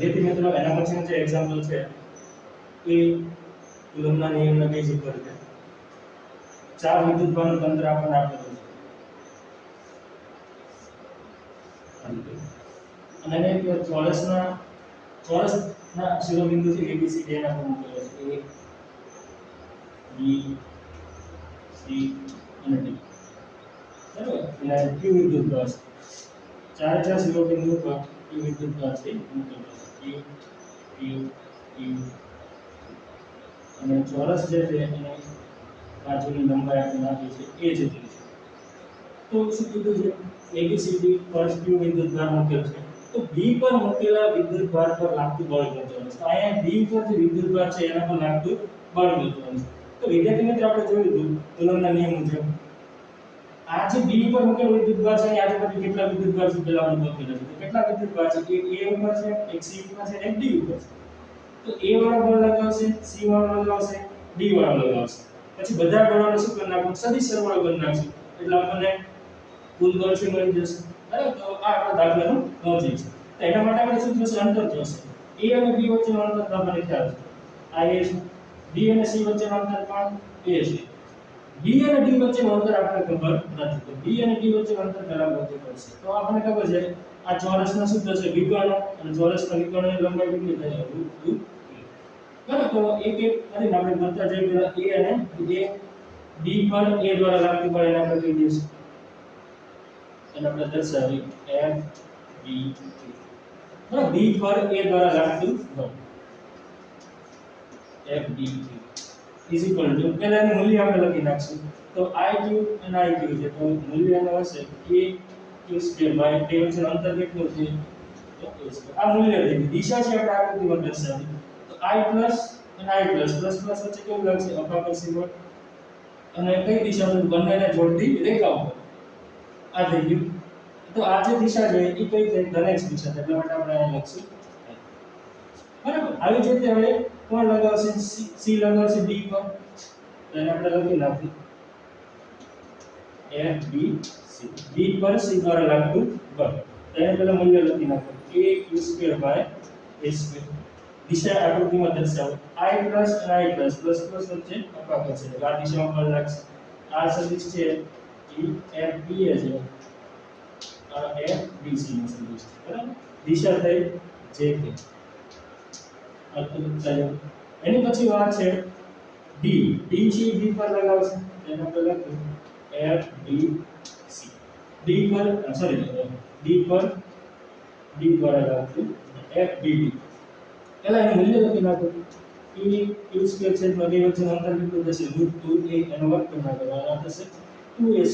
જેથી મિત્રો એના પછીનું જે એક્ઝામ્પલ છે એ કુલમ્બના નિયમના બેઝ ઉપર છે. 4 વિદ્યુતભારનું તંત્ર આપણને આપેલું છે અને એને ચોરસના શિરોબિંદુથી ABC એના પર મૂકેલો છે. A B C અને D. બરાબર, એટલે Q વિદ્યુતભાર છે. 4 શિરોબિંદુ પર Q વિદ્યુતભાર છે મૂકેલો છે. Q Q અને ચોરસ જે છે એને બાજુની લંબાઈ આપણે આપી છે a જેટલી છે. તો શું કીધું છે ABCD પર Q વિદ્યુતભાર મૂકેલ છે. તો B પર મૂકેલા વિદ્યુતભાર પર લાગતું બળ ગોતવાનું છે. તો અહીંયા B પર જે વિદ્યુતભાર છે એના પર લાગતું બળ ગોતવાનું છે. તો વિદ્યાર્થી મિત્રો આપણે જોયું હતું કુલમ્બના નિયમ મુજબ આ જે B પર મૂકેલો વિદ્યુતભાર છે એની આજુબાજુ કેટલા વિદ્યુતભાર છે પેલા આપણે ગોતેલા છે. તો કેટલા વિદ્યુતભાર છે? એક A ઉપર છે, એક C ઉપર છે, એક D ઉપર છે. તો A વાળો બળ લગાવશે, C વાળો લગાવશે, D વાળો લગાવશે. પછી બધા બળોને શું કરી નાખવું? સદિશ સરવાળો કરી નાખશું એટલે આપણને કુલ બળ છે મળી જશે. બરાબર, તો આ આપણા દાખલાનું લોજિક છે. તો એના માટે આપણે શું જોશે? અંતર જોશે. A અને B વચ્ચેનું અંતર તમને ખ્યાલ છે આ A છે. B અને C વચ્ચેનું અંતર પણ A છે. B અને D વચ્ચેનું અંતર આપણને ખબર નથી. તો B અને D વચ્ચેનું અંતર પહેલા ગોતવું પડશે. તો આપણને ખબર છે આ ચોરસના શું થશે? વિકર્ણો અને ચોરસના વિકર્ણોની લંબાઈ કેટલી થાય? √2. બરાબર, તો એક એક કરીને આપણે ગણતા જઈએ. પેલા A અને D પર A દ્વારા લાગતું બળ એને આપણે કહી દઈશું. એને આપણે દર્શાવી F B બરાબર. B પર A દ્વારા લાગતું બળ F B is equal two પહેલા એનું મૂલ્ય આપણે લખી નાખશું. તો IQ અને IQ છે તો મૂલ્ય એનું હશે Q² બાય બે વચ્ચેનું અંતર કેટલું છે? તો આ મૂલ્ય થઈ ગયું. દિશા છે આપણે આકૃતિમાં દર્શાવી. તો I પ્લસ અને I પ્લસ પ્લસ પ્લસ વચ્ચે કેવું લાગશે? અપાકર્ષી બળ. અને કઈ દિશામાં? બંનેને જોડતી રેખા ઉપર. આ થઈ ગયું. તો આ જે દિશા છે એ કઈ છે? ધનેશ દિશા. એટલે માટે આપણે અહીં લખશું. બરાબર, આવી જ રીતે હવે કોણ લગાવશે? C લગાવશે D પર. તો એને આપણે લખી નાખીએ F B C. D પર C દ્વારા લાગતું બળ. તો એને પહેલા મૂલ્ય લખી નાખો Q² બાય A². દિશા આકૃતિમાં દર્શાવો. I પ્લસ અને I પ્લસ પ્લસ પ્લસ વચ્ચે અપાકર્ષણ એટલે આ દિશામાં બળ લાગશે. આ સદિશ છે એ FBA છે, આ FBC નો સદિશ છે. બરાબર, દિશા થઈ JK. એની પછી વાત છે D. D છે D પર લગાવશે. એને આપણે લખીએ FBC. D પર સોરી D પર D દ્વારા લાગતું FBD. પહેલા એનું મૂલ્ય લખી નાખો. Q² છે તો બે વચ્ચેનું અંતર કેટલું થશે? √2a. એનો વર્ગ કરી નાખો. આ થશે 2a².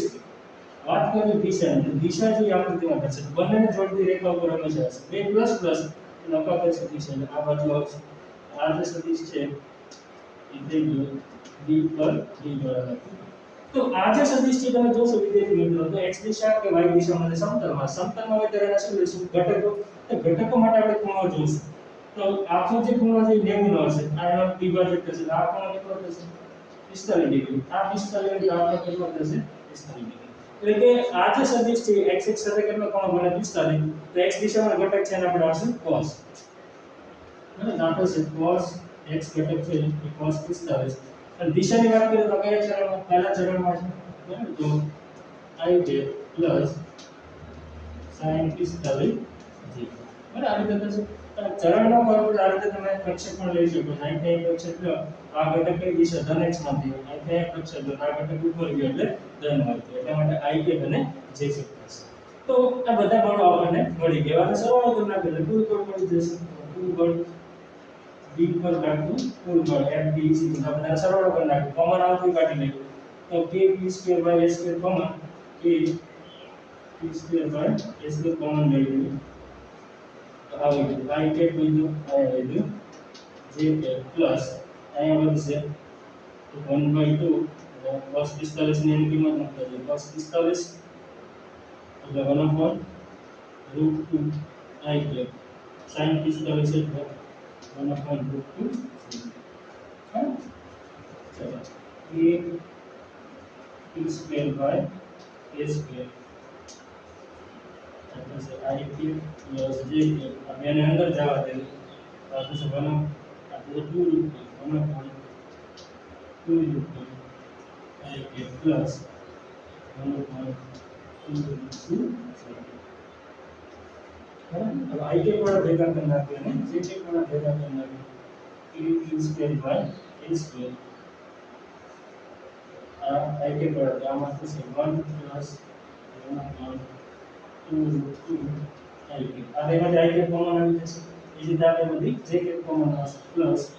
વાત કરીએ દિશાની. દિશા જે આકૃતિમાં થશે બંનેને જોડતી રેખા ઉપર હંમેશા હશે. બે પ્લસ પ્લસ એટલે અપાકર્ષક દિશા એટલે આ બાજુ આવશે. આ જે સદિશ છે એ થઈ ગયો D પર D દ્વારા લાગતું. તો આ જે સદિશ છે તમે જોશો વિદ્યાર્થી મિત્રો તો x દિશા કે y દિશામાં સમતલમાં હોય ત્યારે એને શું લઈશું? ઘટકો. તો ઘટકો માટે આપણે ખૂણો જોઈશું. તો આપણો જે ખૂણો છે 90 નો હશે. આ એનો વિભાજક થશે. આ ખૂણો કેટલો થશે? 45 ડિગ્રી. આ 45 ડિગ્રી આપણો કેટલો થશે? 45 ડિગ્રી. એટલે કે આ જે સદિશ છે x x સાથે કેટલો ખૂણો બને? 45. તો x દિશામાં ઘટક છે એને આપણે આવશે cos. બરાબર, દાખલ છે cos x ઘટક છે એ cos 45. અને દિશાની વાત કરીએ તો કયા ચરણમાં? પહેલા ચરણમાં છે. બરાબર, તો I છે પ્લસ sin 45 j. બરાબર, આ રીતે થશે. ચરણનો કોઈ આ રીતે તમે પ્રક્ષેપણ લઈ શકો છો. અહીંથી એક પ્રક્ષેપ લો, આ ઘટક કઈ દિશા? ધન x માં થયો. અહીંથી એક પ્રક્ષેપ લો, આ ઘટક ઉપર ગયો એટલે ધન y થયો. એટલા માટે I કે અને j થશે. તો આ બધા બળો આપણને મળી ગયા. અને સરવાળો કરી નાખો એટલે કુલ બળ મળી જશે. કુલ બળ D પર લાગતું કુલ બળ FBC. તો આપણે સરવાળો કરી નાખો. કોમન આવતું કાઢી નાખો. તો K Q² A² common K Q² A² common લઈ લઈએ. આવી ગયું I કે બીજું આવી ગયું J કે પ્લસ અહીંયા વધશે 1/2 cos 45 ની એની કિંમત મૂકતા જઈએ. cos 45 એટલે 1/√2 I કે sin 45 એટલે 1/√2. હા, ચલો K Q² બાય A² એટલે I કે પ્લસ J કે આ બેને અંદર જવા દે after the 1 after the 2 root 1 upon 2 root 2 I get plus 1 upon 2 root 2 अब I के थोड़ा भेगा करना है ना J के थोड़ा भेगा करना है E square by A square I के थोड़ा गामा तो से 1 plus 1 upon 2 root 2 I के आधे में I के कॉमन आ जैसे इसी दाले में दी J के कॉमन आ plus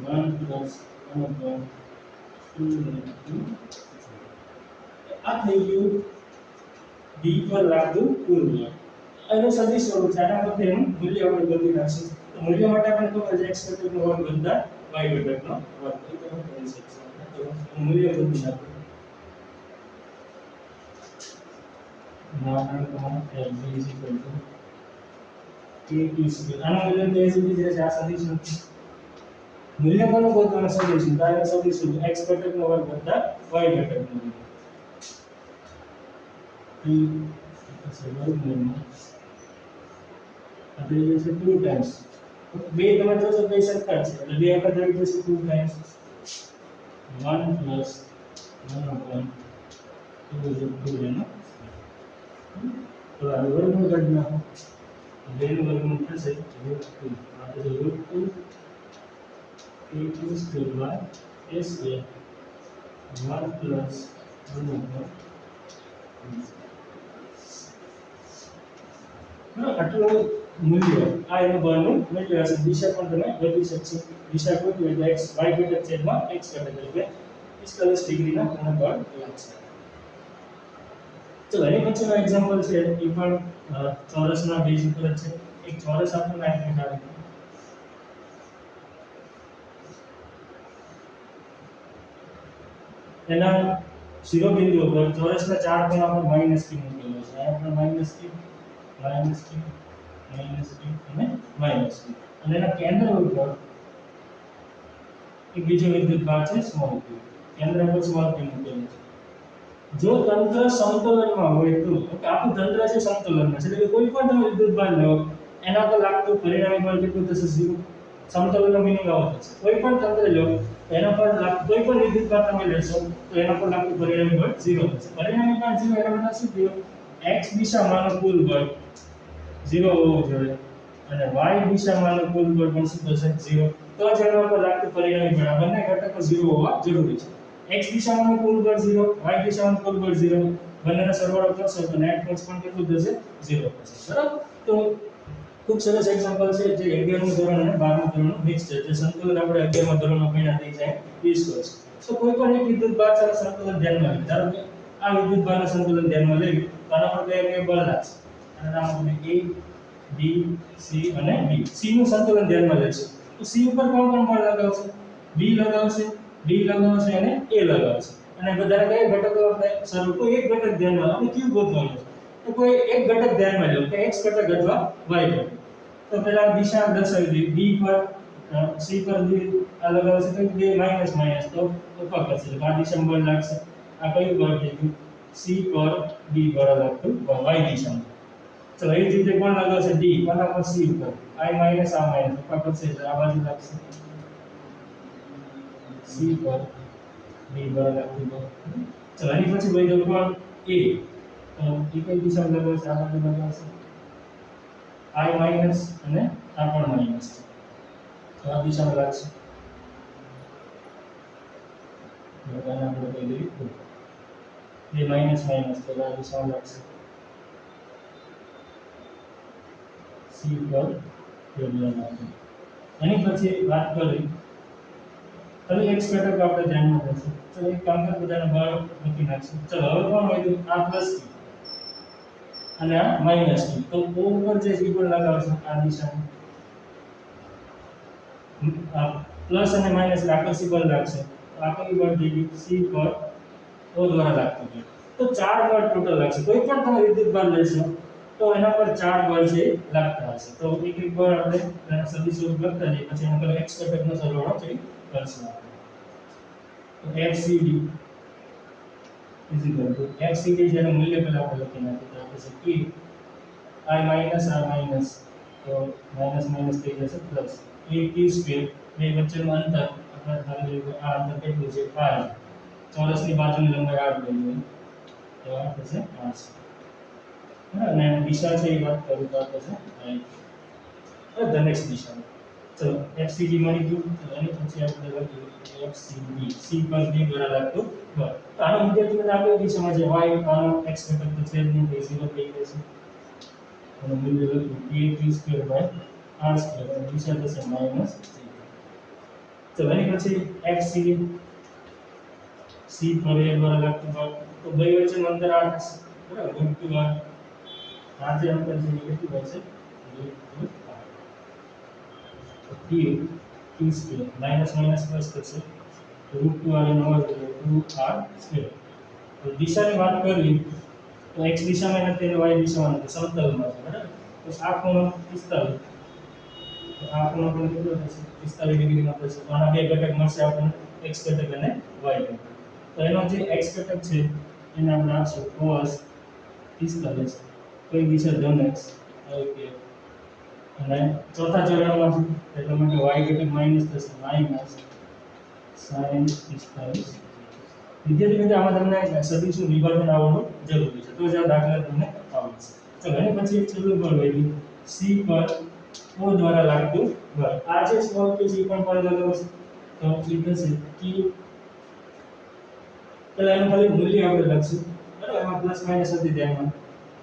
1 plus 1 upon 2 root 2 આ થઈ ગયું D પર લાગુ પૂર્વ આનો સદિશ સ્વરૂપ છે આના પરથી એનું મૂલ્ય આપણે ગોતી નાખશું તો મૂલ્ય માટે આપણે ખબર છે x ઘટકનો વર્ગ વત્તા y ઘટકનો વર્ગ એ તમે કરી શકશો તો મૂલ્ય ગોતી નાખો નાના કોમા b k2 આનો મૂલ્ય તો એ સુધી છે આ સદિશ મૂલ્ય કોનો ગોતવાનો સદિશ તો આ સદિશ x ઘટકનો વર્ગ વત્તા y ઘટકનો વર્ગ अभी जैसे 2 टाइम्स बे તમે જોશો તો સરખા છે એટલે બે વખત આવી જશે 2 ટાઈમ્સ 1 પ્લસ 1 upon 2 is 2 है ना तो આ વર્ગમૂળ કાઢી નાખો બે નું વર્ગમૂળ થશે √2 આ તો √2 a2 square by a square 1 plus 1 upon આટલું મૂલ્ય આ એનું બળનું મૂલ્ય હશે દિશા પણ તમે ગોતી શકશો દિશા ગોતવી એટલે x y ઘટક છેદમાં x ઘટક એટલે 45 ડિગ્રીના કોણ બળ લાગશે ચલો એની પછીનો એક્ઝામ્પલ છે એ પણ ચોરસના બેઝ ઉપર જ છે એક ચોરસ આપણને આપ્યું છે એના શિરોબિંદુ ઉપર ચોરસના ચાર કોણા પર માઈનસ q મૂકેલો છે આ પણ માઈનસ q minus q અને minus q અને એના કેન્દ્ર ઉપર એક બીજો વિદ્યુત ભાર છે સ્મોલ q કેન્દ્ર પર સ્મોલ q મૂકેલું છે જો તંત્ર સમતોલનમાં હોય તો આખું તંત્ર છે સમતોલનમાં છે એટલે કોઈ પણ તમે વિદ્યુત ભાર લો એના પર લાગતું પરિણામી બળ કેટલું થશે 0 સમતોલનનો મીનિંગ આવો થશે કોઈ પણ તંત્ર લો એના પર કોઈ પણ વિદ્યુત ભાર તમે લેશો તો એના પર લાગતું પરિણામી બળ 0 થશે પરિણામી બળ 0 એનો મતલબ શું થયો x દિશામાંનું કુલ બળ 0 હોવું જોઈએ અને y દિશામાંનું કુલ બળ પણ શું થશે 0 તો જ એના પર લાગતું પરિણામી બળ આ બંને ઘટકો 0 હોવા જરૂરી છે x દિશામાંનું કુલ બળ 0 y દિશામાંનું કુલ બળ 0 બંનેનો સરવાળો કરશો તો નેટ ફોર્સ પણ કેટલું થશે 0 થશે બરાબર તો ખૂબ સરસ એક્ઝામ્પલ છે જે 11મું ધોરણ અને 12મું ધોરણનું મિક્સ છે જે સંતુલન આપણે 11મા ધોરણમાં ભણ્યા તે છે 20 વર્ષ તો કોઈ પણ એક વિદ્યુત ભાર સાથે સંતુલન ધ્યાનમાં લો ધારો કે આ વિદ્યુત ભારના સંતુલન ધ્યાનમાં લેવી તો આના પર બે બળ લાગશે અને નામ આપણે a b c અને d c નું સંતુલન ધ્યાનમાં લેશું તો c ઉપર કોણ કોણ બળ લગાવશે b લગાવશે d લગાવશે અને a લગાવશે અને બધા કયા ઘટકો આપણે સર કોઈ એક ઘટક ધ્યાનમાં આપણે q ગોતવાનું છે તો કોઈ એક ઘટક ધ્યાનમાં લો કે x ઘટક અથવા y ઘટક તો પહેલા દિશા દર્શાવી દી b પર c પર d આ લગાવશે તો બે માઈનસ માઈનસ તો ઉપર કરશે તો આ દિશામાં બળ લાગશે આ કયું બળ થઈ ગયું c પર d બળ લાગતું y દિશામાં ચલો એ જ રીતે કોણ લગાવશે d કોના પર c ઉપર i માઈનસ આ માઈનસ ઉપર કરશે એટલે આ બાજુ લાગશે c પર d બળ લાગતું ચલો એની પછી વહી ગયું કોણ a તો એ કઈ દિશામાં લગાવશે આ બાજુ લગાવશે i માઈનસ અને આ પણ માઈનસ તો આ દિશામાં લાગશે બધાને આપણે કહી દઈએ એ માઈનસ માઈનસ તો આ દિશામાં લાગશે c પર યોગદાન આપે એની પછી વાત કરી ખાલી x ઘટક આપણે ધ્યાનમાં લેશું તો એક કામ કર બધાને બળ મૂકી નાખશું ચલો હવે કોણ હોય આ પ્લસ q અને આ માઈનસ q તો o ઉપર જે c પર લગાવશું આ દિશામાં આ પ્લસ અને માઈનસ આકર્ષી બળ લાગશે તો આ કઈ બળ થઈ ગયું c પર o દ્વારા લાગતું છે તો ચાર બળ ટોટલ લાગશે કોઈ પણ તમે વિદ્યુત ભાર લેશો તો એના પર ચાર બળ છે લાગતા હશે તો એક એક બળ આપણે એના સદિશ સ્વરૂપ લખતા જઈએ પછી એના પર x ઘટકનો સરવાળો છે કરશું તો fcd fcd જેનું મૂલ્ય પહેલા આપણે લખી નાખીએ તો આપણે છે k i minus r minus તો માઈનસ માઈનસ થઈ જશે પ્લસ એ q સ્ક્વેર બે વચ્ચેનું અંતર આપણે ધારી લઈએ કે આ અંતર કેટલું છે r ચોરસની બાજુની લંબાઈ r લઈએ તો આ થશે r બરાબર અને દિશા છે એ વાત કરું તો આ થશે right ધનેશ દિશા ચલો fcg મળી ગયું તો એની પછી આપણે લખીએ fcb c પર b દ્વારા લાગતું બળ તો આનો વિદ્યાર્થીઓને આપણે દિશામાં છે y આનો x ઘટક તો છે જ નહીં તો 0 થઈ જશે અને મૂલ્ય લખ્યું a q square by r square અને દિશા થશે માઈનસ ચલો એની પછી fc c પર a દ્વારા લાગતું બળ તો બે વચ્ચેનું અંતર r થશે બરાબર √2r આ જે અંતર છે એ કેટલું હશે √2r q q square minus minus plus થશે √2r એનો અર્થ 2r સ્ક્વેર તો દિશાની વાત કરવી તો x દિશામાં નથી અને y દિશામાં નથી સમતલમાં છે બરાબર તો આ ખૂણો 45 તો આ ખૂણો પણ કેટલો થશે 45 ડિગ્રીનો થશે તો આના બે ઘટક મળશે આપણને x ઘટક અને y ઘટક તો એનો જે x ઘટક છે એને આપણે આપશું cos 45 કઈ દિશા ધન x ઓકે અને ચોથા ચરણમાં છે એટલે માટે y ઘટક માઈનસ થશે માઈનસ sin 45 વિદ્યાર્થી મિત્રો આમાં તમને સદિશનું વિભાજન આવડવું જરૂરી છે તો જ આ દાખલા તમને આવડશે ચલો એની પછી એક છેલ્લું બળ હોય c પર o દ્વારા લાગતું બળ આ જે સ્મોલ q c પણ પર લાગેલો છે તો એ થશે q પહેલા એનું ખાલી મૂલ્ય આપણે લખશું બરાબર એમાં પ્લસ માઈનસ હતી ધ્યાનમાં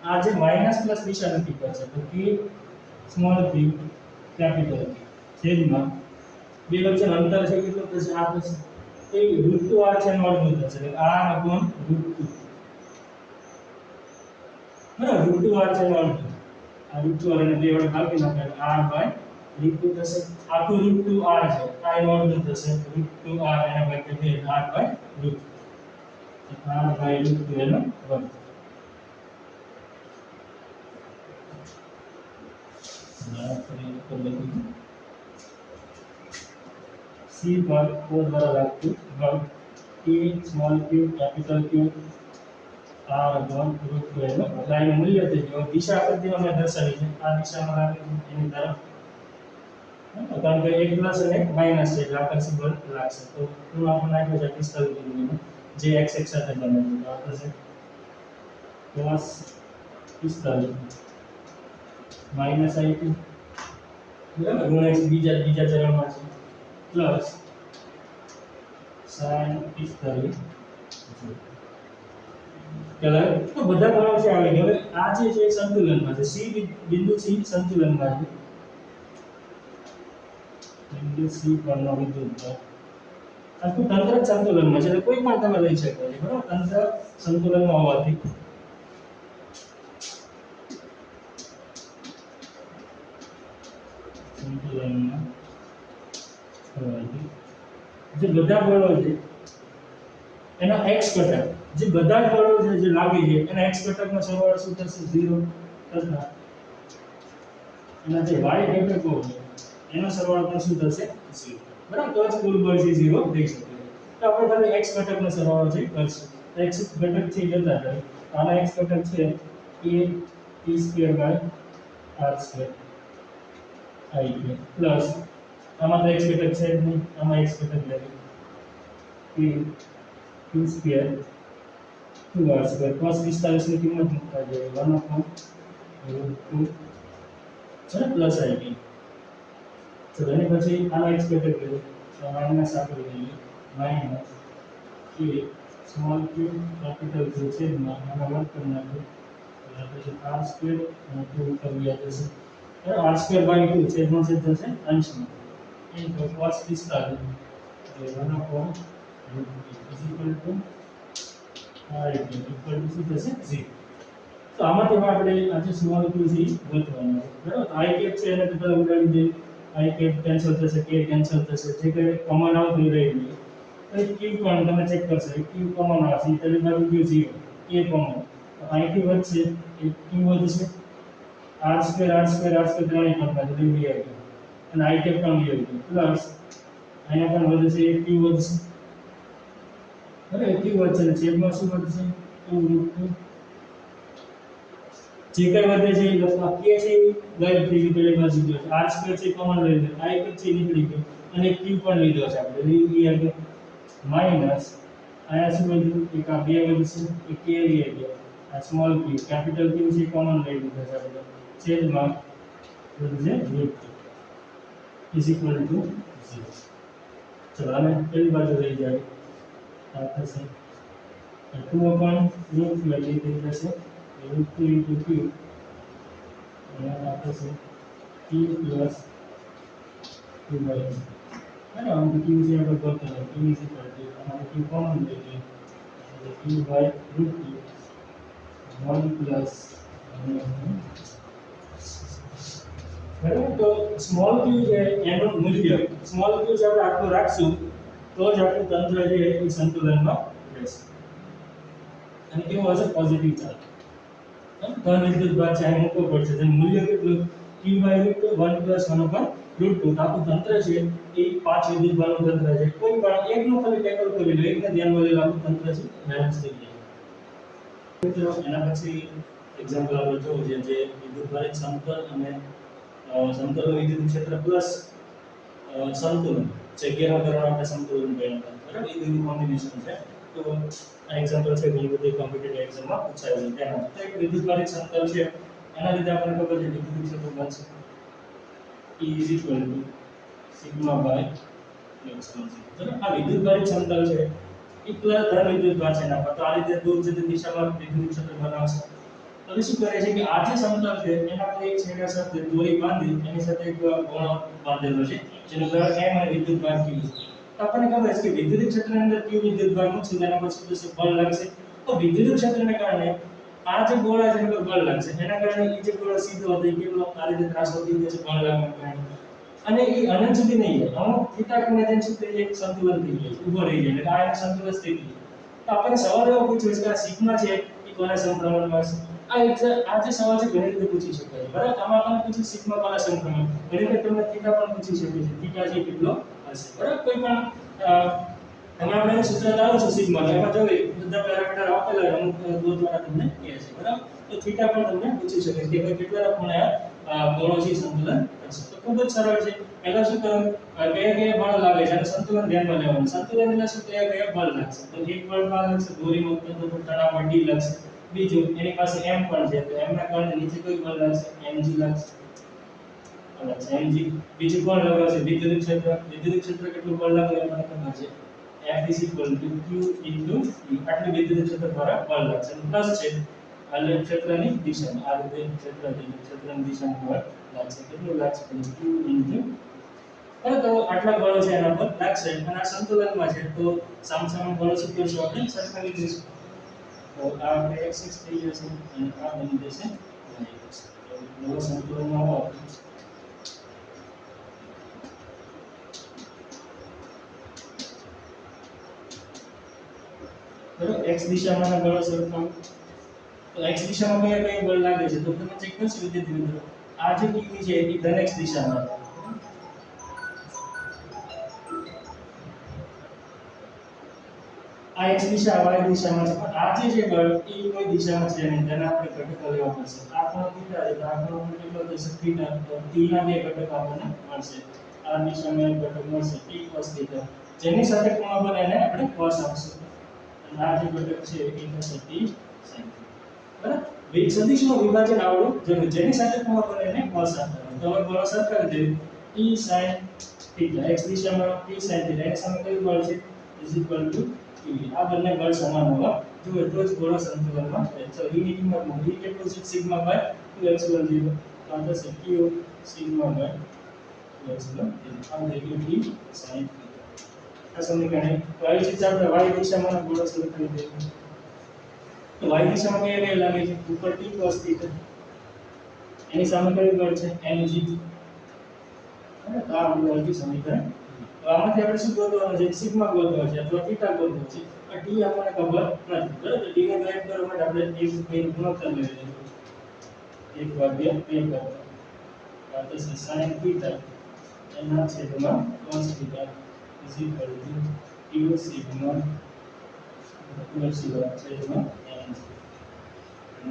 આ જે માઈનસ પ્લસ દિશા નક્કી કરશે તો q small q capital q છેદમાં બે વચ્ચેનું અંતર છે કેટલું થશે આ થશે એ √2r છે એનો અર્થ થશે એટલે r / √2 બરાબર √2r છે એનો અર્થ આ √2r અને બે વડે ભાગી નાખે r / √2 થશે આખું √2r છે આ એનો અર્થ થશે √2r એના ભાગ્યા 2 r / √2 એનો વર્ગ C पर O द्वारा लागતું બળ P small q capital Q r / √2 એનો લાઈન મૂલ્ય છે જો દિશા આકૃતિમાં મેં દર્શાવી છે આ દિશામાં લાગે છે એની તરફ કારણ કે એક પ્લસ અને એક માઈનસ છે એટલે આકર્ષક બળ લાગશે તો હું આપણે નાખ્યો છે 45 ડિગ્રીનો જે x x સાથે બને છે તો આ થશે cos 45 માઈનસ i2 બરાબર ગુણ્યા બીજા ચરણમાં છે પ્લસ sin 45 કલર તો બધા બળો છે આવી હવે આ જે છે સંતુલનમાં છે c બિંદુ c સંતુલનમાં છે બિંદુ c પરનો વિદ્યુત બળ આખું તંત્ર જ સંતુલનમાં છે એટલે કોઈ પણ તમે લઈ શકો છો બરાબર તંત્ર સંતુલનમાં હોવાથી સંતુલનમાં હોવાથી જે બધા બળો છે એનો x ઘટક જે બધા બળો છે જે લાગે છે એના x ઘટકનો સરવાળો શું થશે 0 તથા એના જે y ઘટકો છે એનો સરવાળો પણ શું થશે 0 બરાબર તો જ કુલ બળ છે 0 થઈ શકે તો આપણે ખાલી x ઘટકનો સરવાળો છે કરશું તો x ઘટક છે જતા રહે આના x ઘટક છે a t² / r² i plus આમાં તો x ઘટક છે જ નહીં આમાં x ઘટક લાગે p q² 2r² cos 45 ની કિંમત મૂકવા જોઈએ 1/√2 છે પ્લસ i તો એની પછી આનો x ઘટક લે તો માઈનસ આપણે લઈએ minus a small q capital Q છેદમાં આનો વર્ગ કરી નાખો એટલે r² અને 2 ઉપર ગયા જશે r²/2 છેદમાં છેદ થશે અંશમાં into cos 45 એટલે 1/√2 શું થશે 0 તો આમાંથી આપણે આજે સ્મોલ q છે ગોતવાનું છે બરાબર i કેપ છે એને તો પેલા ઉડાડી દે i કેપ કેન્સલ થશે k કેન્સલ થશે જે કે કોમન આવતું રહી ગયું તો q પણ તમે ચેક કરશો q કોમન આવશે એટલે બાજુ q 0 k કોમન તો i q વધશે એ q વધશે r² ત્રણેય પદમાં એટલે બી આવી અને i કેપ પણ બી આવી પ્લસ અહીંયા પણ વધશે એ q વધશે બરાબર q વધશે અને છેદમાં શું વધશે 2√2 જે કઈ વધે છે એ લખવા કે છે એ ગાયબ થઈ ગયું પેલી બાજુ ગયો r સ્ક્વેર છે કોમન લઈ લે આ એક જ છે નીકળી ગયો અને q પણ લીધો છે આપણે એ આગળ માઈનસ આયા શું વધ્યું એક આ બે વધશે એક કે લઈ ગયો આ સ્મોલ q કેપિટલ q છે કોમન લઈ લીધો છે આપણે છેદમાં વધશે √2 ઇઝ ઇક્વલ ટુ 0 ચલો આને પેલી બાજુ લઈ જાય આ થશે 2 upon √2 એટલે તે થશે √2 into q અને આ થશે p plus 2 by 2 અને આમ q છે આપણે ગોતતા q is equal to અને q કોમન લઈ લઈએ એટલે q by √2 1 plus બરાબર તો સ્મોલ q છે એનું મૂલ્ય સ્મોલ q છે આપણે આટલું રાખશું તો જ આપણું તંત્ર છે એ સંતુલનમાં રહેશે અને કેવું હશે પોઝિટિવ ચાર્જ ધન વિદ્યુત ભાર છે અહીં મૂકવો પડશે તેનું મૂલ્ય કેટલું q by √1 plus 1 upon √2 આપણું તંત્ર છે એ 5 વિદ્યુત ભારનું તંત્ર છે કોઈ પણ એકનું ખાલી ટેકલ કરી લો એકને ધ્યાનમાં લઈ લો આપણું તંત્ર છે બેલેન્સ થઈ જાય મિત્રો એના પછી એક્ઝામ્પલ આપણે જોવું છે જે વિદ્યુત ભારિત સમતલ અને સમતલ વિદ્યુત ક્ષેત્ર પ્લસ સંતુલન જગ્યાના કારણે આપણે સંતુલન ગણતા બરાબર એ બધું કોમ્બિનેશન છે તો આ એક્ઝામ્પલ છે ઘણી બધી કોમ્પિટિટિવ એક્ઝામમાં પૂછાયું છે તેમાં તો એક વિદ્યુત ભારિત સમતલ છે એના લીધે આપણને ખબર છે વિદ્યુત ક્ષેત્ર બનશે E is equal to sigma by epsilon 0 બરાબર આ વિદ્યુત ભારિત સમતલ છે એ પ્લસ ધન વિદ્યુત ભાર છે એના પર તો આ રીતે દૂર જતી દિશામાં વિદ્યુત ક્ષેત્ર બનાવશે હવે શું કરે છે કે આ જે સમતલ છે એના પર એક છેડા સાથે દોરી બાંધી એની સાથે એક ગોળો બાંધેલો છે જેનો દળ m અને વિદ્યુત ભાર q છે તો આપણને ખબર છે કે વિદ્યુત ક્ષેત્રની અંદર q વિદ્યુત ભાર મૂકશું તેના પછી થશે બળ લાગશે તો વિદ્યુત ક્ષેત્રને કારણે આ જે ગોળા છે એના પર બળ લાગશે એના કારણે એ જે ગોળો સીધો હતો એ કેટલો આ રીતે ત્રાસો થઈ જશે બળ લાગવાના કારણે અને એ અનંત સુધી નહીં જાય અમુક થીટા કોણને જેમ શું થઈ જાય સંતુલન થઈ જાય ઊભો રહી જાય એટલે આ એક સંતુલન સ્થિતિ તો આપણે સવાલ એવો પૂછ્યો છે કે આ સિગ્મા છે એ કોના સમપ્રમાણમાં છે આ જે સવાલ છે ઘણી રીતે પૂછી શકાય બરાબર આમાં આપણે પૂછ્યું સિગ્મા કોના સમપ્રમાણ ઘણી રીતે તમને થીટા પણ પૂછી શકે છે થીટા છે કેટલો હશે બરાબર કોઈ પણ હમણાં આપણે સૂત્ર લાવું છું સિગ્મા એમાં જોઈએ બધા પેરામીટર આપેલા હોય અમુક દો દ્વારા તમને કહે છે બરાબર તો થીટા પણ તમને પૂછી શકે છે કે ભાઈ કેટલા ખૂણે ગોળો છે સંતુલન કરશે તો ખૂબ જ સરળ છે પહેલા શું કરવું કયા બળ લાગે છે અને સંતુલન ધ્યાનમાં લેવાનું સંતુલન એટલે શું કયા બળ લાગશે તો એક બળ લાગશે દોરી મૂકતો તો તણાવ d લાગશે બીજું એની પાસે m પણ છે તો m ના કારણે નીચે કઈ બળ લાગશે mg લાગશે mg બીજું કોણ લગાવશે વિદ્યુત ક્ષેત્ર કેટલું બળ લાગે એ મને ખબર છે F is equal to Q into E આટલું વિદ્યુત ક્ષેત્ર દ્વારા બળ લાગશે પ્લસ છે એટલે ક્ષેત્રની દિશામાં આ રીતે ક્ષેત્રની દિશામાં બળ લાગશે કેટલું લાગશે Q into તો આટલા બળો છે એના પર લાગશે અને આ સંતુલનમાં છે તો સામસામે બળો શું કરશું આપણે સરખાવી દઈશું તો આ આપણે x6 થઈ જશે અને આ બની જશે y6 તો નવો સંતુલનમાં હોય બરાબર x દિશામાં બળ સરખાવ તો x દિશામાં કયા બળ લાગે છે તો તમે ચેક કરશો વિદ્યાર્થી મિત્રો આ જે q છે એ ધન x દિશામાં આ x દિશા y દિશામાં છે પણ આ જે બળ એ કોઈ દિશામાં છે નહીં તેના આપણે ઘટકો લેવા પડશે આ કોણ થીટા છે તો આ કોણ કેટલો થશે થીટા તો t ના બે ઘટક આપણને મળશે આ દિશામાં એક ઘટક મળશે t cos થીટા જેની સાથે કોણ બને એને આપણે cos આપશું અને આ જે ઘટક છે એ થશે t sin બરાબર સદિશનું વિભાજન આવડું જરૂર જેની સાથે કોણ બને એને cos આપવાનું તો હવે બળ સરખાવી દઈએ t sin થીટા x દિશામાં t sin થીટા એની સામે કયું બળ છે is equal to આ બંને બળ સમાન હોવા જોઈએ તો જ ગોળો સંતુલનમાં રહે તો e ની કિંમત મૂકી કેટલું છે સિગ્મા બાય 2 એપ્સિલોન 0 તો આ થશે q સિગ્મા બાય 2 એપ્સિલોન 0 આ થઈ ગયું t sin આ સમીકરણ તો આ રીતે આપણે y દિશામાં ગોળો સરખાવી દઈએ તો y દિશામાં કયા લાગે છે ઉપર t cos થીટા એની સામે કયું બળ છે mg અને તો આ આપણું સમીકરણ તો આમાંથી આપણે શું ગોતવાનું છે સિગ્મા ગોતવાનો છે અથવા થીટા ગોતવાનો છે આ t આપણને ખબર નથી બરાબર t ને ગાયબ કરવા માટે આપણે એક ભાઈ ગુણોત્તર લઈ લઈશું 1/2 કરતા આ તો sin થીટા એના છેદમાં cos theta is equal to q sigma છેદમાં mg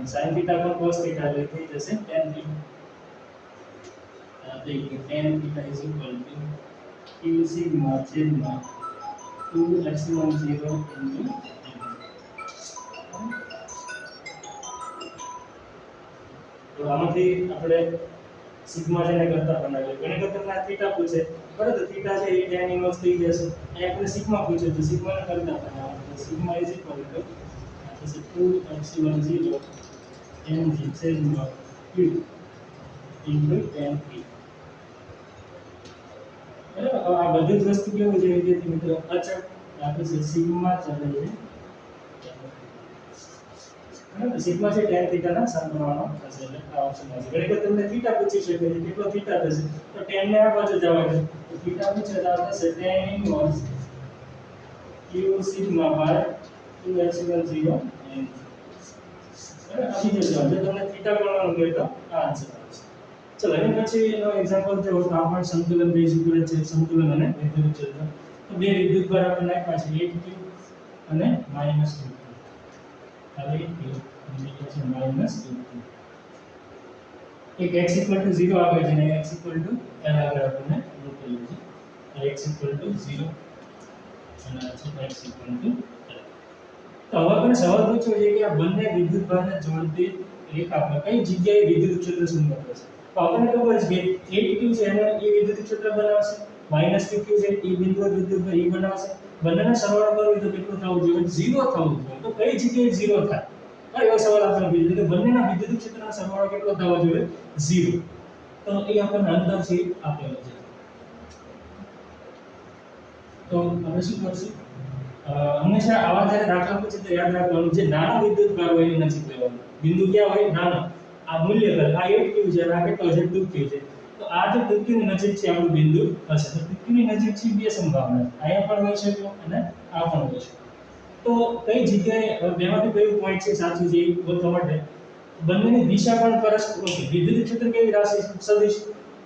sin theta પર cos theta એટલે થઈ જશે tan theta. એટલે કે tan theta is equal to q sigma છેદમાં 2 epsilon 0 into તો આમાંથી આપણે સિગ્મા જેને કરતા બનાવીએ ઘણી વખત ના થીટા પૂછે બરાબર તો થીટા છે એ tan ઇન્વર્સ થઈ જશે અહીં આપણે સિગ્મા પૂછે તો સિગ્મા ને કરતા બનાવો તો સિગ્મા ઇઝ ઇક્વલ ટુ આ થશે 2 epsilon 0 mg છેદમાં q into tan p બરાબર આ બધી જ વસ્તુ કેવું છે વિદ્યાર્થી મિત્રો અચળ આપણે છે સિગ્મા ચલે છે બરાબર સિગ્મા છે tan થીટા ના સમપ્રમાણમાં થશે એટલે આ ઓપ્શન આવશે ઘણી વખત તમને થીટા પૂછી શકે છે કેટલો થીટા થશે તો tan ને આ બાજુ જવા દે તો થીટા પૂછે તો આ થશે tan inverse q sigma by 2 epsilon 0 n બરાબર આ બીજો જવાબ જો તમને થીટા ગણવાનું કહે તો આ આન્સર આવશે ચલો એની પછી એનો એક્ઝામ્પલ જો તો આપણે સંતુલન બેઝ ઉપર છે સંતુલન અને વિદ્યુત ક્ષેત્ર તો બે વિદ્યુત ભાર આપણે નાખ્યા છે 8q અને -2q હવે 8q અને છે -2q એક x 0 આવે છે અને x l આગળ આપણે મૂકેલું છે x 0 અને આ છે x l તો હવે આપણે સવાલ પૂછ્યો છે કે આ બંને વિદ્યુત ભારને જોડતી રેખા પર કઈ જગ્યાએ વિદ્યુત ક્ષેત્ર શૂન્ય થશે તો આપણને ખબર છે કે 8q છે એને એ વિદ્યુત ક્ષેત્ર બનાવશે -2q છે એ બિંદુ વિદ્યુત ભાર એ બનાવશે બંનેનો સરવાળો કરવો તો કેટલું થવું જોઈએ 0 થવું જોઈએ તો કઈ જગ્યાએ 0 થાય એવો સવાલ આપણે પૂછ્યો કે બંનેના વિદ્યુત ક્ષેત્રનો સરવાળો કેટલો થવો જોઈએ 0 તો એ આપણને અંતરથી આપેલો છે તો હવે શું કરશું હંમેશા આવા જ્યારે દાખલા પૂછે તો યાદ રાખવાનું જે નાનો વિદ્યુત ભાર હોય એની નજીક લેવાનું બિંદુ ક્યાં હોય નાનો આ મૂલ્ય કર આ 8q છે આ કેટલો છે 2q છે તો આ જે 2q ની નજીક છે આપણું બિંદુ હશે તો 2q ની નજીક છે બે સંભાવના અહીંયા પણ હોઈ શકે અને આ પણ હોઈ શકે તો કઈ જગ્યાએ બેમાંથી કયું પોઈન્ટ છે સાચું છે એ ગોતવા માટે બંનેની દિશા પણ પરસ્પર વિદ્યુત ક્ષેત્ર કેવી રાશિ સદિશ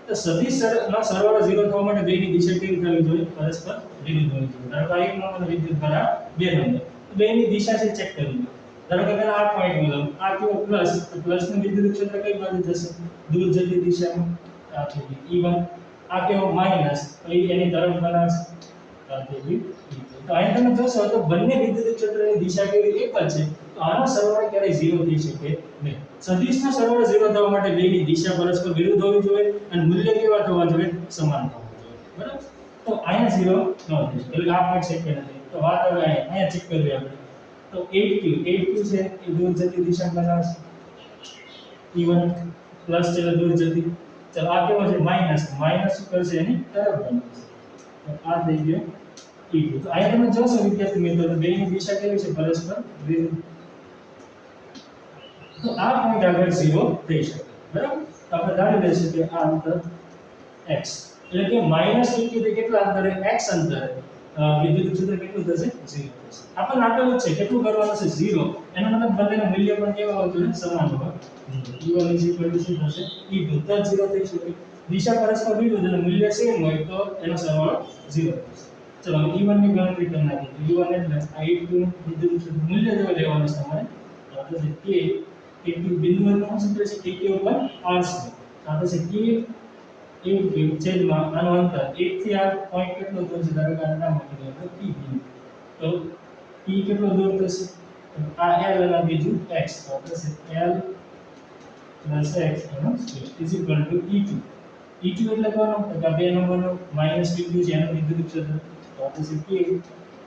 તો સદિશ નો સરવાળો 0 થવા માટે બેની દિશા કેવી થવી જોઈએ પરસ્પર વિરુદ્ધ હોવી જોઈએ ધારો કે 1 નંબર વિદ્યુત ભાર 2 નંબર તો બેની દિશા છે ચેક કરી લો ધારો કે પેલા આ પોઈન્ટ મળ્યો આ કેવો પ્લસ તો પ્લસ નું વિદ્યુત ક્ષેત્ર કઈ બાજુ જશે દૂર જતી દિશામાં આ છે E1 આ કેવો માઈનસ તો એની તરફ બનાવશે આ છે E2 તો અહીં તમે જોશો તો બંને વિદ્યુત ક્ષેત્રની દિશા કેવી એક જ છે તો આનો સરવાળો ક્યારેય 0 થઈ શકે નહીં સદિશનો સરવાળો 0 થવા માટે બેની દિશા પરસ્પર વિરુદ્ધ હોવી જોઈએ અને મૂલ્ય કેવા થવા જોઈએ સમાન થવા જોઈએ બરાબર તો અહીંયા 0 ન થઈ શકે એટલે આ પોઈન્ટ છે કે નથી તો વાત હવે અહીંયા ચેક કરીએ આપણે તો 8q છે એ દૂર જતી દિશા બનાવશે E1 પ્લસ છે દૂર જતી ચલો આ કેવો છે માઈનસ શું કરશે એની તરફ બનાવશે તો આ થઈ ગયો E2 તો અહીંયા તમે જોશો વિદ્યાર્થી મિત્રો તો બેની દિશા કેવી છે પરસ્પર વિરુદ્ધ તો આ પોઈન્ટ આગળ 0 થઈ શકે બરાબર તો આપણે ધારી લઈશું કે આ અંતર x એટલે કે -2q થી કેટલા અંતરે x અંતરે વિદ્યુત ક્ષેત્ર કેટલું થશે 0 થશે આપણને આપેલું છે કેટલું કરવાનું છે 0 એનો મતલબ બંનેનું મૂલ્ય પણ કેવું આવતું છે સમાન હોય E1 શું થશે E2 તો 0 થઈ શકે દિશા પરસ્પર વિરુદ્ધ અને મૂલ્ય સેમ હોય તો એનો સરવાળો 0 થશે ચલો E1 ની ગણતરી કરી નાખીએ તો E1 એટલે આ 8q વિદ્યુત ક્ષેત્ર મૂલ્ય જો લેવાનું છે તમારે તો છે k k બિંદુનું સૂત્ર છે k ઉપર r2 આ તો છે k 8q છેદમાં આનો અંતર 1 થી આ પોઈન્ટ કેટલો દૂર છે ધારો કે આ નામ આપી દો તો p બિંદુ તો p કેટલો દૂર થશે આ l અને બીજું x તો થશે l x એનો square is equal two E2 એટલે કોનો તો કે બે નંબરનો -2q છે એનો વિદ્યુત ક્ષેત્ર તો થશે k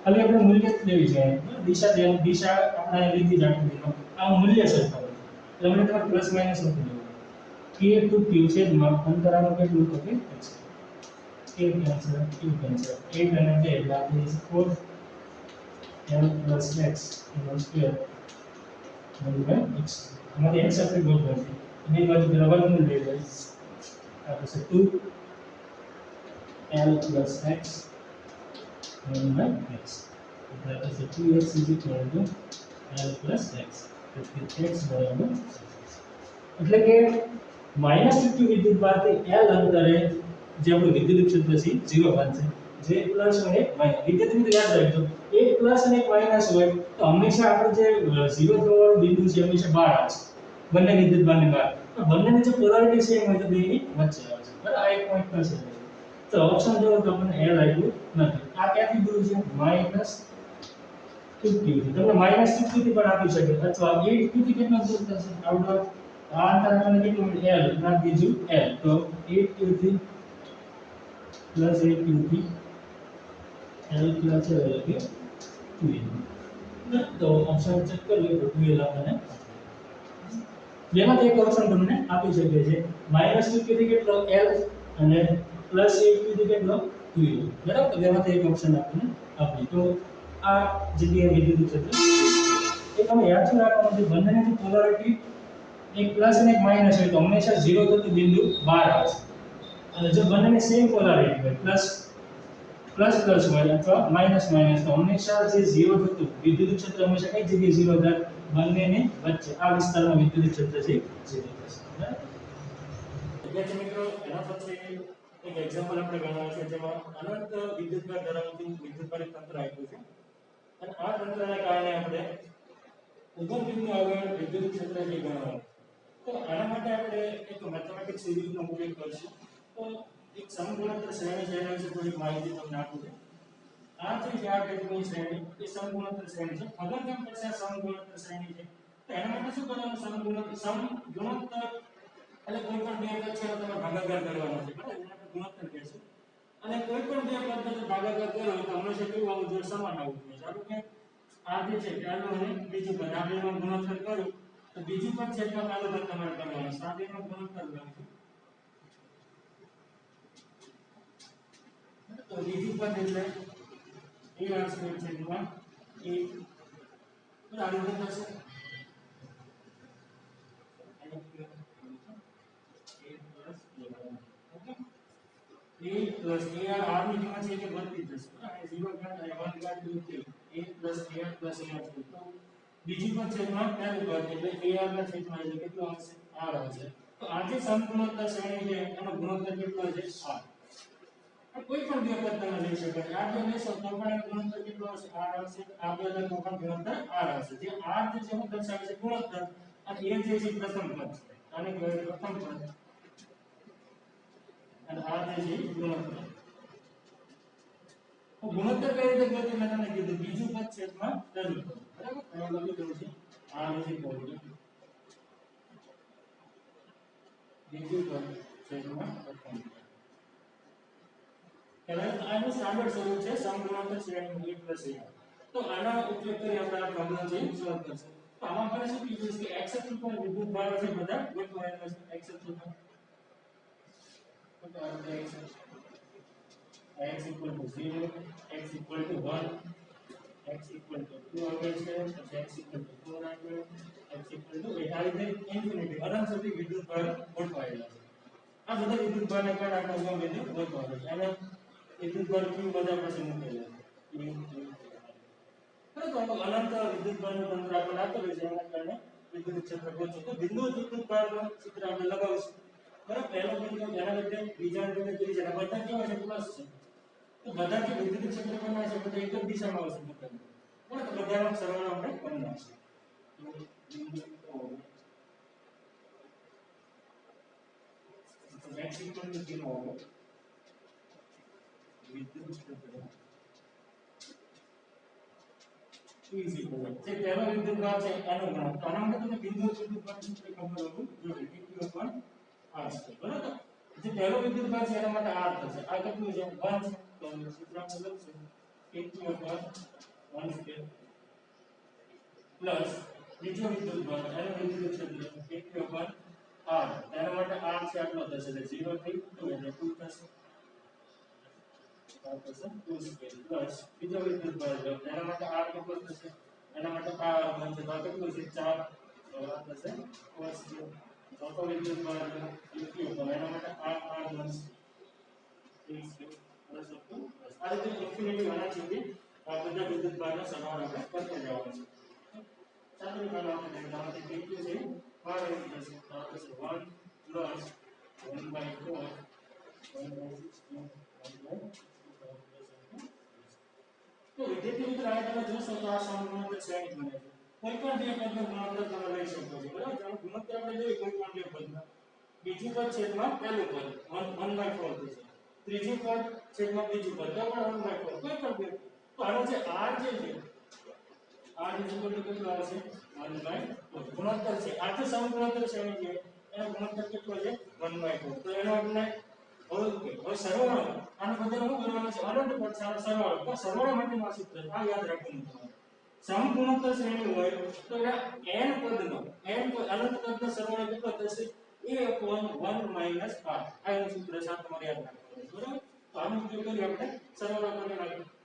ખાલી આપણે મૂલ્ય જ લેવી છે દિશા આપણે લીધી જ આકૃતિનો આ મૂલ્ય સરખાવો એટલે આપણે તમારે પ્લસ માઈનસ લખી દેવું k to q છેદમાં અંતર આનું કેટલું તો કે x k cancel q cancel 8 અને 2 એટલે આપણે 4 l x એનો સ્ક્વેર બરાબર x આમાંથી x આપણે ગોતવાનું છે એની બાજુ પેલા વર્ગમૂળ લઈ લઈએ આ થશે 2 l x બરાબર x એટલે આ થશે 2x l x તેથી x બરાબર એટલે કે -2q વિદ્યુત ભારથી l અંતરે જે આપણું વિદ્યુત ક્ષેત્ર છે 0 બનશે જે પ્લસ અને માઈનસ વિદ્યુત મિત્રો યાદ રાખજો એક પ્લસ અને એક માઈનસ હોય તો હંમેશા આપણે જે 0 થવાનું બિંદુ છે હંમેશા બહાર આવશે બંને વિદ્યુતભારની બહાર. તો બંનેની જે પોલારિટી સેમ હોય તો બેની વચ્ચે આવે છે. બરાબર, આ એક પોઈન્ટ પર છે. તો ઓપ્શન જો તો આપણને L આપ્યું નથી. આ ક્યાંથી દૂર છે? -50 થી. તમને -50 થી પણ આપી શકે અથવા 8 થી કેટલા દૂર થશે? આઉટર આ અંતર આપણને કેટલું મળે? L ના બીજું L. તો 8 થી +8 થી L પ્લસ L એટલે 2. તો ઓપ્શન ચેક કરીએ તો 2L આપણને જેમાંથી એક ઓપ્શન તમને આપી શકે છે -50 થી કેટલો L અને +8 થી કેટલો 2L. બરાબર, તો બેમાંથી એક ઓપ્શન આપણને આપી. તો આ જગ્યાએ વિદ્યુત ક્ષેત્ર એ તમે યાદ રાખવાનું છે. બંનેની જે પોલારિટી એક પ્લસ અને એક માઈનસ હોય તો હંમેશા 0 થતું બિંદુ બહાર આવશે. અને જો બંનેની સેમ પોલારિટી હોય પ્લસ પ્લસ પ્લસ હોય અથવા માઈનસ માઈનસ તો હંમેશા જે 0 થતું વિદ્યુત ક્ષેત્ર હંમેશા કઈ જગ્યાએ 0 થાય? બંનેની વચ્ચે આ વિસ્તારમાં વિદ્યુત ક્ષેત્ર છે 0 થશે. બરાબર, વિદ્યાર્થી મિત્રો, એના પછી એક એક્ઝામ્પલ આપણે ગણવાનું છે જેમાં અનંત વિદ્યુતભાર ધરાવતું વિદ્યુતભાર તંત્ર આપ્યું છે અને આ તંત્રને કારણે આપણે ઉગમ બિંદુ આગળ વિદ્યુત ક્ષેત્ર જે ગણવાનું. તો આના માટે આપણે એક મેથેમેટિક્સ સિરીઝનો ઉપયોગ કરીશું. તો એક સમગુણોત્તર શ્રેણી છે એના વિશે થોડી માહિતી તમને આપું છું. આ જે આ ટાઈપની શ્રેણી એ સમગુણોત્તર શ્રેણી છે. ખબર કેમ પડશે આ સમગુણોત્તર શ્રેણી છે? તો એના માટે શું કરવાનું? સમગુણોત્તર એટલે કોઈ પણ બે પદ છે તમારે ભાગાકાર કરવાનો છે. બરાબર, એને આપણે ગુણોત્તર કહીશું. અને કોઈ પણ બે પદ ભાગાકાર કરો તો હંમેશા કેવું આવવું જોઈએ? સમાન આવવું જોઈએ. ધારો કે આ જે છે પહેલું અને બીજું પદ આ બેનો ગુણોત્તર કરું તો બીજું પદ છે એટલે પહેલું પદ તમારે કરવાનું છે. આ બેનો ગુણોત્તર કરવાનું. તો બીજું પદ એટલે ar સ્ક્વેર છેદમાં a આ રીતે થશે. a plus ar ની કિંમત છે કે વધતી જશે. આ 0 ઘાત અને 1 ઘાત દૂર a plus ar plus ar તો બીજું પદ છેદમાં પહેલું પદ એટલે ar ના છેદમાં એટલે કેટલું આવશે? r આવશે. તો આ જે સમગુણોત્તર શ્રેણી છે એનો ગુણોત્તર કેટલો છે? r. કોઈ પણ બે પદ તમે લઈ શકો. આ બે લેશો તો પણ એનો ગુણોત્તર કેટલો આવશે? r આવશે. આ બે લે તો પણ ગુણોત્તર r આવશે. જે r જે છે હું દર્શાવે છે ગુણોત્તર અને a જે છે પ્રથમ પદ છે. આને કહેવાય પ્રથમ પદ અને આ જે છે ગુણોત્તર. તો ગુણોત્તર કઈ રીતે ગોતવું મેં તમને કીધું. બીજું પદ છેદમાં પહેલું પદ. બરાબર, તો લખી દઉં છું r is equal to બીજું પદ છેદમાં પ્રથમ પદ. આનું સ્ટાન્ડર્ડ સ્વરૂપ છે સમગુણોત્તર શ્રેણીનું 1 + a. તો આનો ઉપયોગ કરી આપણે આ પ્રોબ્લેમ છે સોલ્વ કરશું. તો આમાં આપણે શું કીધું છે કે x અક્ષ ઉપર વિદ્યુતભારો છે બધા ગોઠવાયેલા છે. x અક્ષ ઉપર તો આ x x equal to 0, x equal to 1, x equal to 2 આવે છે, પછી x equal to 4 આવે, x equal to 8 આ રીતે ઇન્ફિનિટી અનંત સુધી વિદ્યુતભાર ગોઠવાયેલા છે. આ બધા વિદ્યુતભારને કારણે આપણે ઉગમ બિંદુ ગોતવાનું છે. અને વિદ્યુતભાર q બધા પાસે મૂકેલા છે. બરાબર, તો અનંત વિદ્યુતભારનું તંત્ર આપણે આપેલું છે એના કારણે વિદ્યુત ક્ષેત્ર ગોતો. તો બિંદુ વિદ્યુતભારનું સૂત્ર આપણે લગાવશું. બરાબર, પહેલો બિંદુ એના લીધે બીજા બિંદુ ત્રીજા બધા કેવા છે? પ્લસ છે. તો બધા જે વિદ્યુત ક્ષેત્ર બનના છે બધા એક જ દિશામાં આવશે બધા. બરાબર, તો બધાનો સરવાળો આપણે કરી નાખીશું. તો x equal to 0 હોવો વિદ્યુત ક્ષેત્ર is equal જે પહેલો વિદ્યુતભાર છે એનો ગુણાંક. તો આના માટે તમને બિંદુ વિદ્યુતભાર સૂત્ર ખબર હોવું જોઈએ. q/r છે. બરાબર, જે પહેલો વિદ્યુતભાર છે એના માટે r થશે. આ કેટલું છે? 1 છે. તો સૂત્ર આપણે લખશું q/1² પ્લસ બીજો વિદ્યુતભાર એનો વિદ્યુત ક્ષેત્ર q/r એના માટે r છે આટલો થશે એટલે 0 થી 2 એટલે 2 થશે. પ્લસ બીજો વિદ્યુતભાર એના માટે r કેટલો થશે? એના માટે r બનશે તો કેટલું છે? 4 થશે cos. ચોથો વિદ્યુતભાર q એના માટે r બનશે 3 પ્લસ આ રીતે ઇન્ફિનિટી વાળા સુધી આ બધા વિદ્યુતભારનો સરવાળો આપણે કરતા જવાનું છે. ચાલો ચાલો આપણે દાખલાથી કેટલું છે? 5 જશે તો આવશે 1 પ્લસ 1/4 1/16 તો વિદ્યુત મિત્ર આ તમે જોશો તો આ સમગુણોત્તર શ્રેણી બને છે. કોઈ પણ બે પદનો ગુણોત્તર તમે લઈ શકો છો બરાબર ચાલો ગુણોત્તર આપણે જોઈએ કોઈ પણ બે પદનો બીજું પદ છેદમાં પહેલું પદ 1/4 થશે ત્રીજું પદ છેદમાં બીજું પદ તો પણ 1/4 કોઈ પણ બે તો આનો જે r જે છે r કેટલું આવશે 1/4 ગુણોત્તર છે આ તો સમગુણોત્તર શ્રેણી છે એનો ગુણોત્તર કેટલો છે 1/4 તો એનો આપણે ઓકે હવે સરવાળો આનો બદલે શું કરવાનો છે અનંત પદ સરવાળો તો સરવાળો માટેનું આ સૂત્ર આ યાદ રાખવાનું તમારે સમગુણોત્તર શ્રેણી હોય તો એના n પદનો અનંત પદનો સરવાળો કેટલો થશે a/1 r આ એનું સૂત્ર છે આ તમારે યાદ રાખવાનું છે બરાબર તો આનો ઉપયોગ કરી આપણે સરવાળો કરી નાખીએ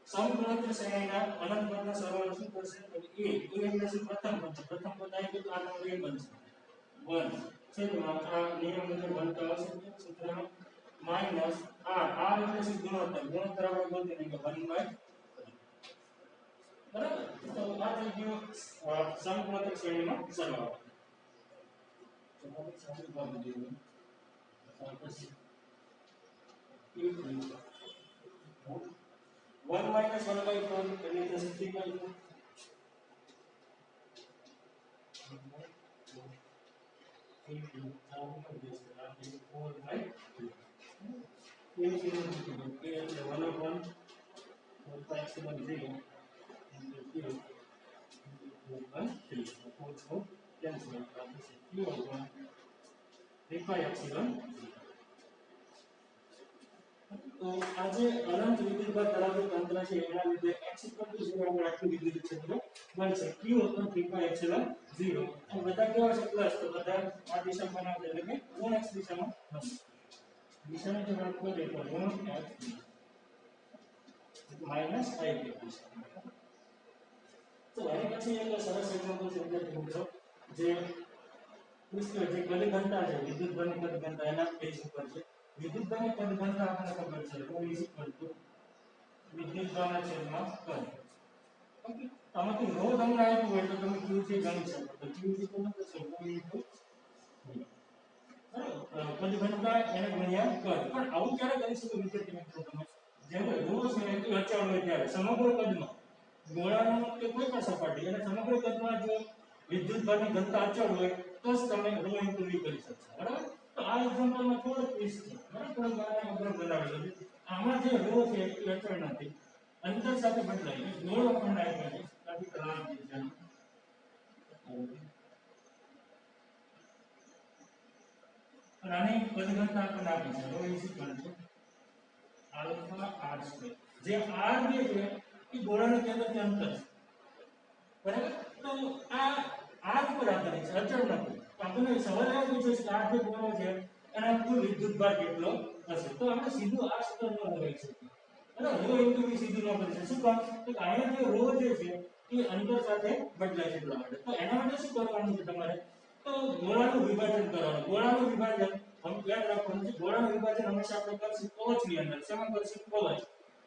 સમગુણોત્તર શ્રેણીના અનંત પદના સરવાળો શું થશે તો a એટલે શું પ્રથમ પદ આવી ગયું આ નંબર a બનશે 1 છેદમાં આ નિયમ મુજબ બનતા હશે સૂત્રમાં માઈનસ r એટલે શું ગુણોત્તર આપણે બોલते हैं કે 1/3 બરાબર તો આ થઈ ગયો સમગુણોત્તર શ્રેણીનો સરવાળો તો આપણે સાદું ભાગ જોઈએ પછી 1 minus 1/4 એટલે કે 3/4 તો આજે અનંત વિદ્યુતભાર ધરાવતું તંત્ર છે એના લીધે x 0 આપણે આટલું વિદ્યુત ક્ષેત્ર બનશે q = 3π0 અને બધા કેવા છે પ્લસ તો બધા આ દિશામાં બનાવશે એટલે કે ઋણ x દિશામાં બનશે દિશાને જો આપણે કોઈ દેખો ઋણ x માઈનસ i દિશા તો આની પછી એક સરસ એક્ઝામ્પલ છે વિદ્યાર્થી મિત્રો જે પુષ્કળ જે કદ ઘનતા છે વિદ્યુતભારની કદ ઘનતા એના બેઝ ઉપર છે વિદ્યુતભારની કદ ઘનતા આપણને ખબર છે તો વિદ્યુતભારના છેદમાં કદ ઓકે આમાંથી રો તમને આપ્યું હોય તો તમે q થી ગણી શકો તો q કેટલું થશે કદ ઘનતા એને ગુણ્યા કદ પણ આવું ક્યારે કરી શકો વિદ્યાર્થી મિત્રો તમે જ્યારે રો છે એ અચળ હોય ત્યારે સમગ્ર કદમાં ગોળાનો કે કોઈ પણ સપાટી અને સમગ્ર કદમાં જો વિદ્યુતભારની ઘનતા અચળ હોય તો જ તમે રો ઇન્ટુ v કરી શકશો બરાબર તો આ એક્ઝામ્પલમાં થોડું ટ્વિસ્ટ છે બરાબર થોડું મને અઘરો બનાવેલું છે આમાં જે રો છે એ અચળ નથી અંતર સાથે બદલાય ગોળ આપણને આપ્યો છે આથી ત્રણ દિશા અને આની કદ ઘનતા આપણને આપી છે rho is equal to alpha r square જે r જે છે એ ગોળાનું કેન્દ્રથી અંતર છે બરાબર તો આ r ઉપર આધારિત છે અચળ નથી આપણને સવાલ એ પૂછ્યો છે કે આ જે ગોળો છે એના કુલ વિદ્યુતભાર કેટલો હશે તો આપણે સીધું આ સૂત્ર ન લગાવી શકીએ બરાબર રો ઇન્ટુ v સીધું ન કરી શકીએ શું કામ તો અહીંયા જે રો જે છે એ અંતર સાથે બદલાય છે એટલા માટે તો એના માટે શું કરવાનું છે તમારે તો ગોળાનું વિભાજન કરવાનું ગોળાનું વિભાજન યાદ રાખવાનું છે ગોળાનું વિભાજન હંમેશા આપણે કરશું કવચની અંદર શેમાં કરશું કવચ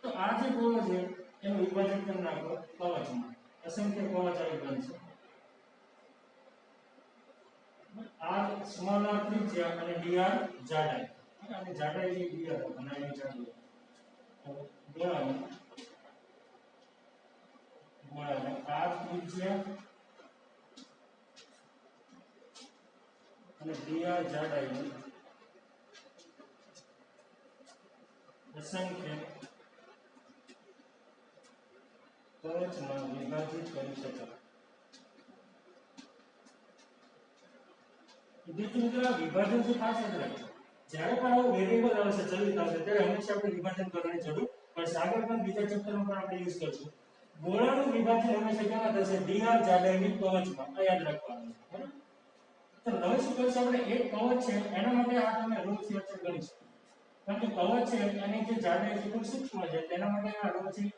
તો આ જે ગોળો છે એનું વિભાજન કરી નાખો કવચમાં અસંખ્ય કવચ આવી બનશે r સ્મોલ r ત્રિજ્યા અને dr જાડાઈ અને જાડાઈ જે dr બનાવી જાડાઈ તો ગોળાનું r ત્રિજ્યા અને dr જાડાઈ અસંખ્ય કવચમાં વિભાજિત કરી શકાય વિભાજન જે ખાસ યાદ રાખજો જ્યારે પણ આવું વેરિયેબલ આવશે ચલિત આવશે ત્યારે હંમેશા આપણે વિભાજન કરવાની જરૂર પડશે આગળ પણ બીજા ચેપ્ટરમાં પણ આપણે યુઝ કરશું ગોળાનું વિભાજન હંમેશા કેમાં થશે dr જાડાઈની કવચમાં આ યાદ રાખવાનું છે બરાબર તો હવે શું કરશું આપણે એક કવચ છે એના માટે આ તમે રો થી અચળ ગણીશું કારણ કે કવચ છે એની જે જાડાઈ છે ખૂબ સૂક્ષ્મ છે તેના માટે આ રો થી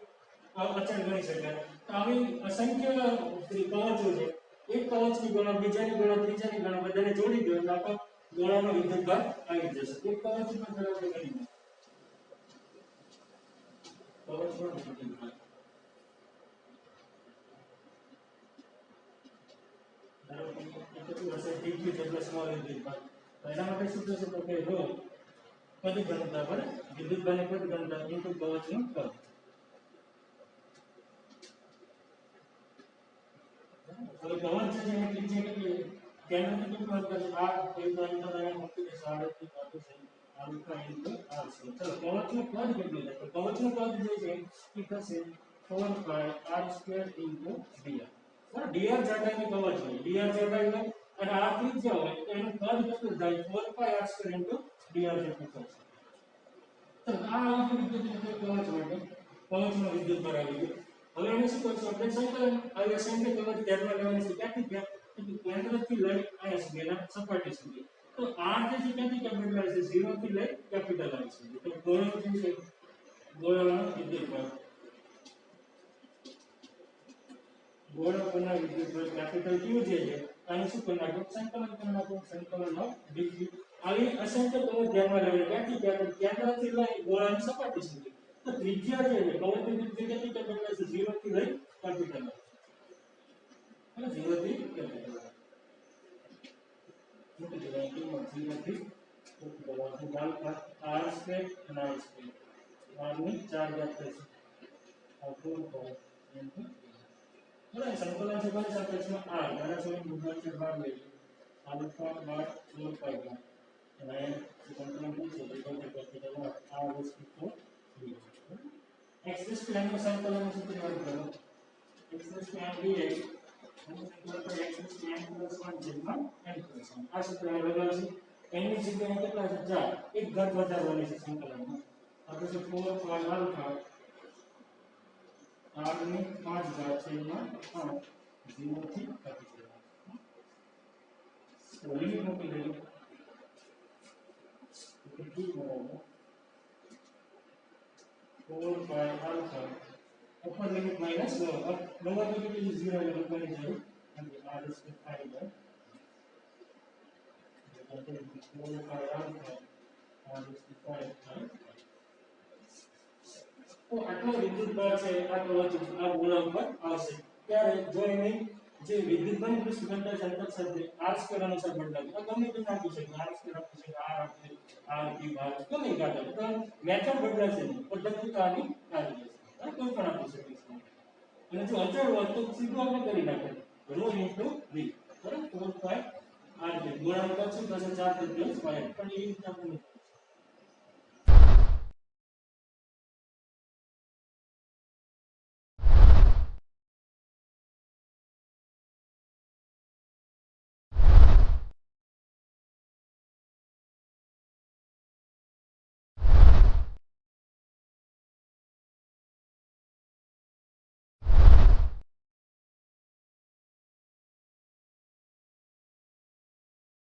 અચળ ગણી શકાય તો આવી અસંખ્ય કવચો છે એક કવચની ગણો બીજાની ગણો ત્રીજાની ગણો બધાને જોડી દો એટલે આપણો ગોળાનો વિદ્યુતભાર આવી જશે એક કવચ ઉપર ધરાવતો ગણી કવચ પર વિદ્યુતભાર ધારો કે કેટલું હશે dq એટલે સ્મોલ વિદ્યુતભાર તો એના માટે શું થશે તો કે રો કદ ઘનતા પર વિદ્યુતભારની કદ ઘનતા ઇન્ટુ કવચનું કદ છે એની ત્રિજ્યા કેટલી છે કેન્દ્રથી કેટલું અંતર છે r કોઈ તો અંતર અહીંયા મૂકી દે 8.5 કાઢો છે આલ્ફા ઇન્ટુ r છે ચલો કવચનું કદ કેટલું છે તો કવચનું કદ જે છે એ થશે 4 pi r square into dr બરાબર dr જાડાઈની કવચ હોય dr જાડાઈ હોય અને આ ત્રિજ્યા હોય તો એનું કદ કેટલું થાય 4 pi r square into dr જેટલું થશે તો આ આવી વિદ્યુત કવચ માટે કવચમાં વિદ્યુત ભાર આવી ગયો હવે એને શું કરશું આપણે સંકલન આ અસંખ્ય કવચ ધ્યાનમાં લેવાની છે ક્યાંથી ક્યાં તો કેન્દ્રથી લઈ અહીંયા સુધી એના સપાટી સુધી તો r જે છે ક્યાંથી ક્યાં બદલાય છે 0 થી લઈ કેપિટલ r સુધી તો ગોળો જે છે ગોળાનો વિદ્યુત ભાર ગોળા પરના વિદ્યુત ભાર કેપિટલ Q જે છે આનું શું કરી નાખો સંકલન કરી નાખો સંકલન ઓફ dq આવી અસંખ્ય કવચ ધ્યાનમાં લેવાની ક્યાંથી ક્યાં કેન્દ્રથી લઈ ગોળાની સપાટી સુધી તો ત્રિજ્યા જે છે કવચની ત્રિજ્યા કેટલી બદલાય છે 0 થી લઈ કેપિટલ અને 0 થી કેપિટલ મૂકી દેવાય કિંમત 0 થી કેપિટલ આલ્ફા r સ્ક્વેર અને r સ્ક્વેર r ની 4 ઘાત થશે આ 4 pi ઇન્ટુ બરાબર સંકલન છે કોની સાપેક્ષમાં r મારા સમય મુદ્દા છે બાર લઈ આલ્ફા બાર 4 pi ઘાત અને સંકલન પૂછે તો કેપિટલ r વસ્તુ તો x સ્ક્વેર નું સંકલન સૂત્ર યાદ કરો x square dx x square plus 1 જેમાં n plus 1 આ સૂત્ર લગાવશું n ની જગ્યાએ કેટલા છે 4 એક ઘાત વધારવાની છે સંકલનમાં આપણે છે 4 pi આલ્ફા r ની 5 ઘાત છે એમાં 5 0 થી કેપિટલ તો લિમિટ મૂકી દઈએ તો કી બરાબર 4 pi alpha upper limit minus lower limit is 0 એટલે લખવાની જરૂર નથી r is 5 by 4 pi alpha r is 5 by તો આટલો વિદ્યુત ભાર છે આ કવચ આ ગોળા ઉપર આવશે ત્યારે જો એની જે વિદ્યુત ભારની પૃષ્ઠ ઘનતા અંતર સાથે r સ્ક્વેર અનુસાર બદલાય તો ગમે તે આપી શકે r સ્ક્વેર આપી શકે r આપી r કી ભાર ગમે તે આપે તો મેથડ બદલાશે પદ્ધતિ આની આવી જશે કોઈ પણ આપી શકે છે અને જો અચળ હોય તો સીધું આપણે કરી નાખે ρ ઇન્ટુ v બરાબર 4 pi r જે ગોળા ઉપર છે 4 + 5 પણ એ રીતે આપણે